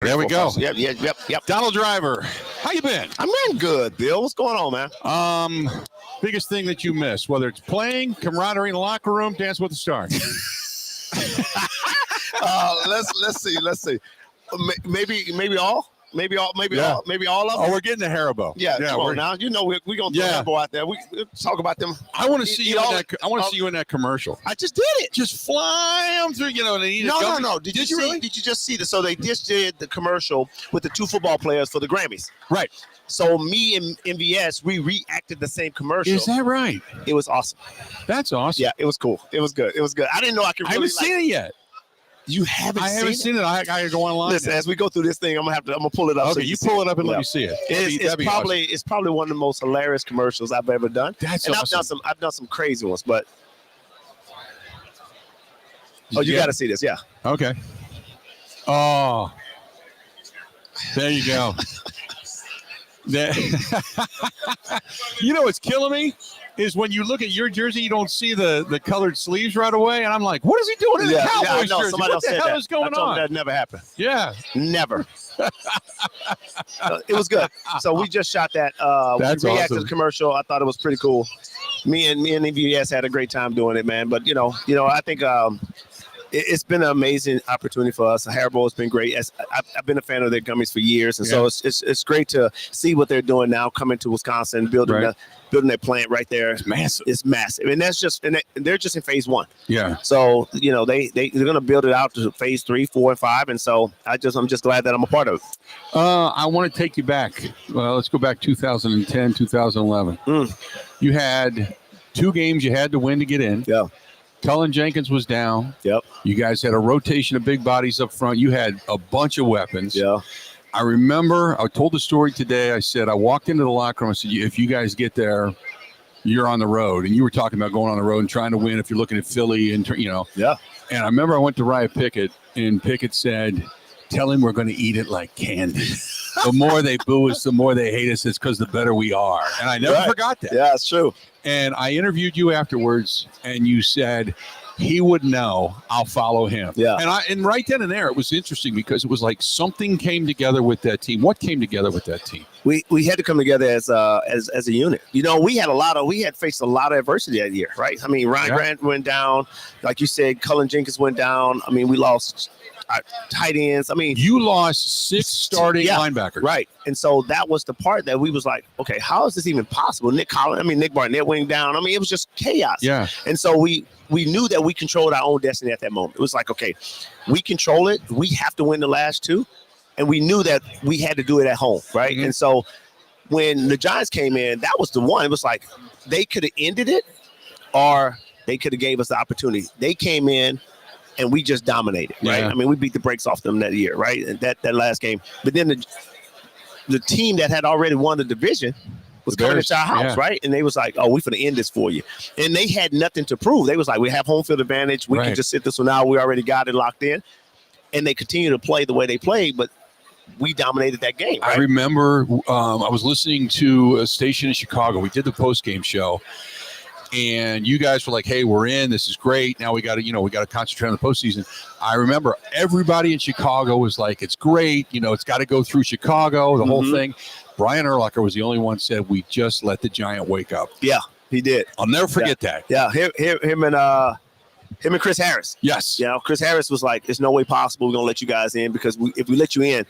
There we go. Yep. Donald Driver, how you been? I'm been good, Bill. What's going on, man? Biggest thing that you miss, whether it's playing, camaraderie in the locker room, dance with the stars. Let's see. Maybe all of them. Oh, we're getting to Haribo. Yeah. Come on now. You know we're gonna throw Haribo out there. We talk about them. I want to see you. I want to see you in that commercial. I just did it. Just fly them through. No. Did you really? Did you just see this? So they just did the commercial with the two football players for the Grammys. Right. So me and MVS, we reacted the same commercial. Is that right? It was awesome. That's awesome. Yeah, it was cool. It was good. I didn't know I could. I haven't seen it yet. You haven't? I haven't seen it. I gotta go online. Listen, as we go through this thing, I'm gonna pull it up. Okay, you pull it up and let me see it. It's probably one of the most hilarious commercials I've ever done. That's awesome. I've done some crazy ones, but you got to see this. Yeah. Okay. Oh, there you go. You know what's killing me is when you look at your jersey, you don't see the colored sleeves right away, and I'm like, what is he doing in the Cowboys jersey? What the hell is going on? That never happened. Yeah, never. It was good. So we just shot that. That's we reacted awesome. to the commercial. I thought it was pretty cool. Me and EVS had a great time doing it, man. But I think it's been an amazing opportunity for us. Haribo has been great. I've been a fan of their gummies for years, and so it's great to see what they're doing now, coming to Wisconsin, building their plant right there. It's massive, and they're just in phase 1. Yeah. So they're going to build it out to phase 3, 4, and 5, and so I'm just glad that I'm a part of it. I want to take you back. Well, let's go back 2010, 2011. You had 2 games you had to win to get in. Yeah. Cullen Jenkins was down. Yep. You guys had a rotation of big bodies up front. You had a bunch of weapons. Yeah. I remember I told the story today. I said, I walked into the locker room. I said, if you guys get there, you're on the road. And you were talking about going on the road and trying to win if you're looking at Philly and. Yeah. And I remember I went to Riot Pickett, and Pickett said, tell him we're going to eat it like candy. The more they boo us, the more they hate us. It's because the better we are. And I never forgot that. Yeah, it's true. And I interviewed you afterwards, and you said he would know. I'll follow him. Yeah. And right then and there, it was interesting because it was like something came together with that team. What came together with that team? We had to come together as a unit. We had faced a lot of adversity that year, right? I mean, Ryan Grant went down, like you said. Cullen Jenkins went down. I mean, we lost our tight ends. I mean, you lost 6 starting linebackers, right? And so that was the part that we was like, okay, how is this even possible? Nick Barnett went down. I mean, it was just chaos. Yeah. And so we knew that we controlled our own destiny at that moment. It was like, okay, we control it. We have to win the last 2. And we knew that we had to do it at home, right? Mm-hmm. And so when the Giants came in, that was the one. It was like they could have ended it, or they could have gave us the opportunity. They came in, and we just dominated, right? I mean, we beat the brakes off them that year, right? And that last game. But then the team that had already won the division was coming into our house, right? And they was like, oh, we're going to end this for you. And they had nothing to prove. They was like, we have home field advantage. We can just sit this one out. We already got it locked in. And they continue to play the way they played, but we dominated that game. Right? I remember I was listening to a station in Chicago. We did the post-game show. And you guys were like, hey, we're in. This is great. Now we got to concentrate on the postseason. I remember everybody in Chicago was like, it's great. It's got to go through Chicago, the whole thing. Brian Urlacher was the only one said, we just let the Giant wake up. Yeah, he did. I'll never forget that. Yeah, him and Chris Harris. Yes. Chris Harris was like, there's no way possible we're going to let you guys in because if we let you in,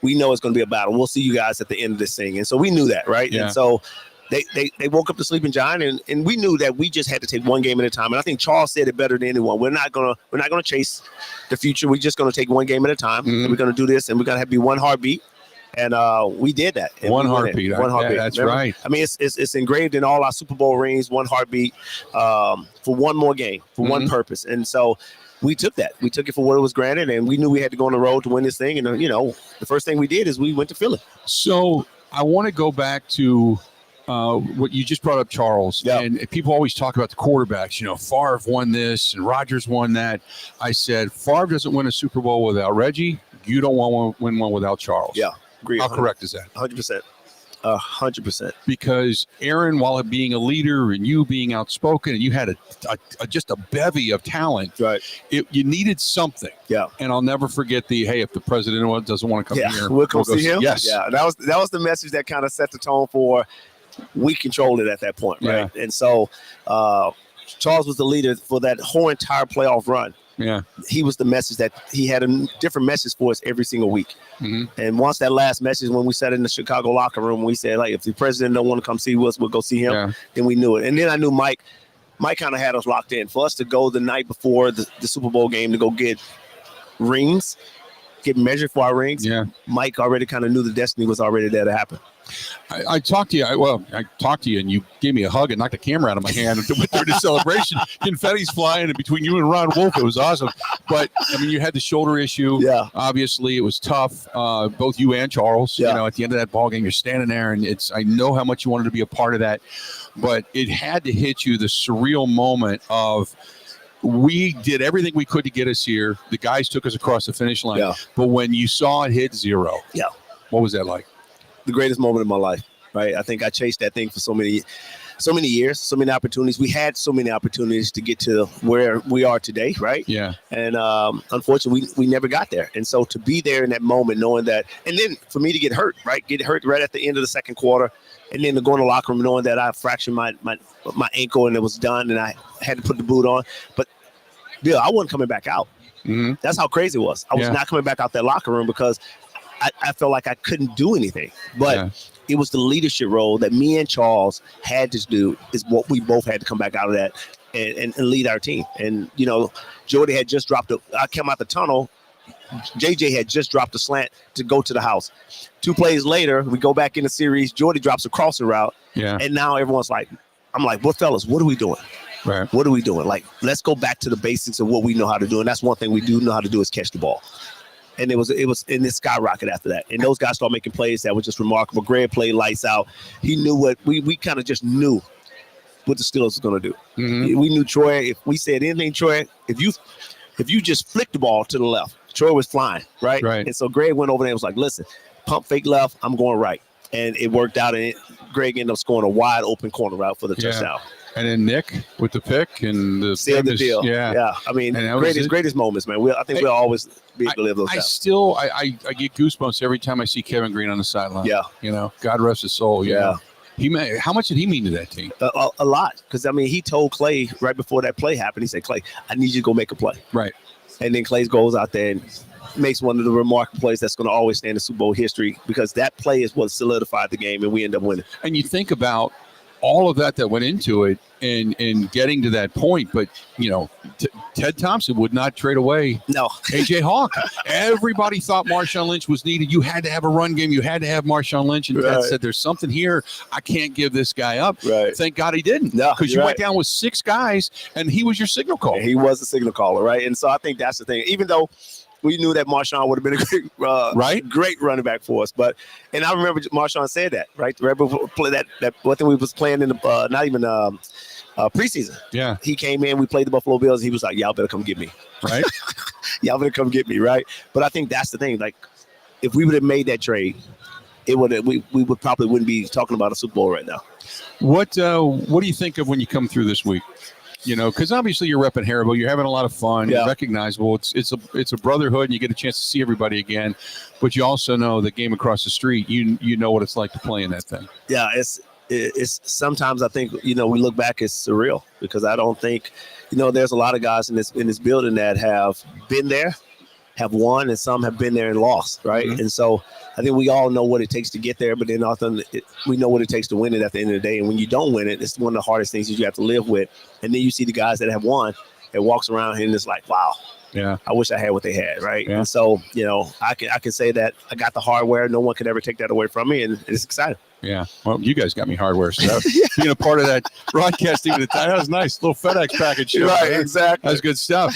we know it's going to be a battle. We'll see you guys at the end of this thing. And so we knew that, right? Yeah. And so They woke up the sleeping giant, and we knew that we just had to take one game at a time. And I think Charles said it better than anyone. We're not gonna chase the future. We're just gonna take one game at a time. Mm-hmm. And we're gonna do this, and we're gonna be one heartbeat. And we did that. And one heartbeat. One heartbeat. That's Remember? right. I mean, it's engraved in all our Super Bowl rings. One heartbeat for one more game, for one purpose. And so we took that. We took it for what it was granted, and we knew we had to go on the road to win this thing. And the first thing we did is we went to Philly. So I want to go back to what you just brought up, Charles. Yep. And people always talk about the quarterbacks. Favre won this and Rodgers won that. I said, Favre doesn't win a Super Bowl without Reggie. You don't want to win one without Charles. Yeah, agree. How correct is that? 100%. 100%. Because Aaron, while being a leader and you being outspoken, and you had just a bevy of talent, Right. You needed something. Yeah. And I'll never forget hey, if the president doesn't want to come here, we'll go see him. Yes. Yeah. That was the message that kind of set the tone for we controlled it at that point, right? Yeah. And so Charles was the leader for that whole entire playoff run. Yeah. He was the message that he had a different message for us every single week. Mm-hmm. And once that last message, when we sat in the Chicago locker room, we said, like, if the president don't want to come see us, we'll go see him. Yeah. Then we knew it. And then I knew Mike kind of had us locked in. For us to go the night before the Super Bowl game to go get rings, get measured for our rings, Mike already kind of knew the destiny was already there to happen. I talked to you. I talked to you, and you gave me a hug and knocked the camera out of my hand during the celebration. Confetti's flying, and between you and Ron Wolf, it was awesome. But I mean, you had the shoulder issue. Yeah. Obviously, it was tough. Both you and Charles. Yeah. You know, at the end of that ball game, you're standing there, and I know how much you wanted to be a part of that, but it had to hit you, the surreal moment of. We did everything we could to get us here. The guys took us across the finish line. Yeah. But when you saw it hit 0, what was that like? The greatest moment of my life, right? I think I chased that thing for so many years, so many opportunities. We had so many opportunities to get to where we are today, right? Yeah. And unfortunately, we never got there. And so to be there in that moment, knowing that, and then for me to get hurt right at the end of the second quarter, and then to go in the locker room knowing that I fractured my ankle and it was done and I had to put the boot on. But, Bill, I wasn't coming back out. Mm-hmm. That's how crazy it was. I was not coming back out that locker room because I felt like I couldn't do anything. But it was the leadership role that me and Charles had to do is what we both had to come back out of that and lead our team. And, you know, Jordy had just dropped I came out the tunnel. JJ had just dropped a slant to go to the house. 2 plays later, we go back in the series. Jordy drops a crossing route. Yeah. And now everyone's like, I'm like, well, fellas, what are we doing? Right. What are we doing? Like, let's go back to the basics of what we know how to do. And that's one thing we do know how to do is catch the ball. And it was and it skyrocketed after that. And those guys started making plays that were just remarkable. Greg played lights out. He knew what we kind of just knew what the Steelers was going to do. Mm-hmm. We knew Troy. If we said anything, Troy, if you just flick the ball to the left, Troy was flying, right? Right. And so Greg went over there and was like, listen, pump fake left, I'm going right. And it worked out, and Greg ended up scoring a wide open corner route for the touchdown. And then Nick with the pick and the seal the deal. Yeah. I mean, greatest moments, man. I think we'll always be able to live those down. I get goosebumps every time I see Kevin Green on the sideline. Yeah. You know, God rest his soul. Yeah. How much did he mean to that team? A lot. Because, I mean, he told Clay right before that play happened, he said, Clay, I need you to go make a play. Right. And then Clay goes out there and makes one of the remarkable plays that's going to always stand in Super Bowl history because that play is what solidified the game and we end up winning. And you think about all of that went into it and getting to that point. But, you know, Ted Thompson would not trade away A.J. Hawk. Everybody thought Marshawn Lynch was needed. You had to have a run game. You had to have Marshawn Lynch. And Ted said, there's something here. I can't give this guy up. Right. Thank God he didn't. No, because you went down with 6 guys, and he was your signal caller. He was the signal caller, right? And so I think that's the thing. Even though we knew that Marshawn would have been a great running back for us. And I remember Marshawn said that, right? Right before play that one thing we was playing in the not even preseason. Yeah. He came in, we played the Buffalo Bills, and he was like, y'all better come get me. Right. Y'all better come get me, right? But I think that's the thing. Like, if we would have made that trade, we would probably wouldn't be talking about a Super Bowl right now. What do you think of when you come through this week? You know, because obviously you're repping Haribo, you're having a lot of fun, you're recognizable. It's a brotherhood, and you get a chance to see everybody again. But you also know the game across the street. You know what it's like to play in that thing. Yeah, it's sometimes I think, you know, we look back, it's surreal because I don't think, you know, there's a lot of guys in this building that have been there, have won, and some have been there and lost, right? Mm-hmm. And so I think we all know what it takes to get there, but then often we know what it takes to win it at the end of the day. And when you don't win it, it's one of the hardest things that you have to live with. And then you see the guys that have won and walks around here and it's like, wow, I wish I had what they had, right? Yeah. And so, you know, I can say that I got the hardware. No one could ever take that away from me, and it's exciting. Yeah. Well, you guys got me hardware stuff. Being a part of that broadcast team at the time, that was nice. Little FedEx package. Right, exactly. That's good stuff.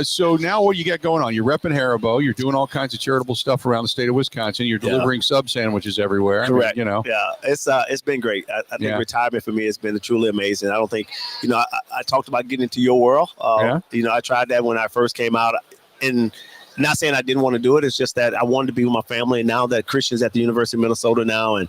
So now what you got going on? You're repping Haribo. You're doing all kinds of charitable stuff around the state of Wisconsin. You're delivering sub sandwiches everywhere. Correct. I mean, you know. Yeah, it's been great. I think retirement for me has been truly amazing. I don't think, you know, I talked about getting into your world. You know, I tried that when I first came out, and Not saying I didn't want to do it. It's just that I wanted to be with my family. And now that Christian's at the University of Minnesota now, and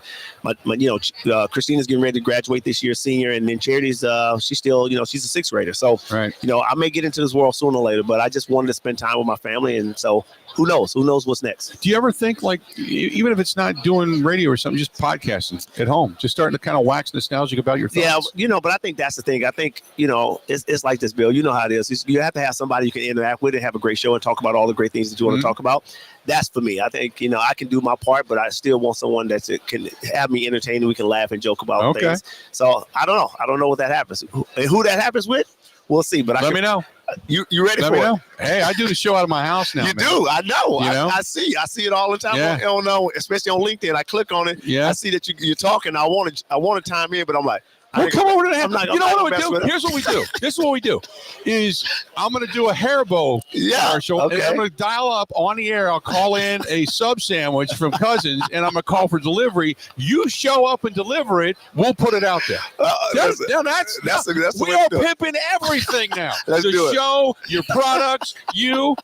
Christina's getting ready to graduate this year, senior, and then Charity's she's still, she's a sixth grader. So, right. I may get into this world sooner or later, but I just wanted to spend time with my family. And so who knows? Who knows what's next? Do you ever think, like, even if it's not doing radio or something, just podcasting at home, just starting to kind of wax nostalgic about your thoughts? Yeah, but I think that's the thing. I think, it's like this, Bill. You know how it is. You have to have somebody you can interact with and have a great show and talk about all the great things that you want to talk about. That's for me. I think, I can do my part, but I still want someone that can have me entertained and we can laugh and joke about things. So I don't know. I don't know what that happens. And who that happens with, we'll see. But let me know. You ready Let for me know. it? Hey, I do the show out of my house now. You do. I know. I see it all the time. Yeah. I don't know, especially on LinkedIn. I click on it. Yeah. I see that you're talking. I want to chime in, but I'm like, We'll come over to the house. You know what I'm we do? Here's what we do. This is what we do. Is I'm going to do a Haribo commercial. Okay. And I'm going to dial up on the air. I'll call in a sub sandwich from Cousins, and I'm going to call for delivery. You show up and deliver it. We'll put it out there. We are pimping everything now. Let's do it. The show, your products, you.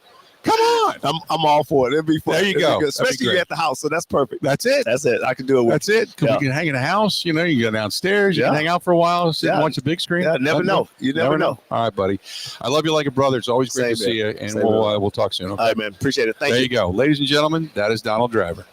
Come on. I'm all for it. It'd be fun. There you go. Especially you're at the house, so that's perfect. That's it. I can do it with That's it. We can hang in the house. You can go downstairs. You can hang out for a while, sit and watch a big screen. Yeah, never know. You never know. All right, buddy. I love you like a brother. It's always great to see you, and we'll talk soon. Okay? All right, man. Appreciate it. Thank you. There you go. Ladies and gentlemen, that is Donald Driver.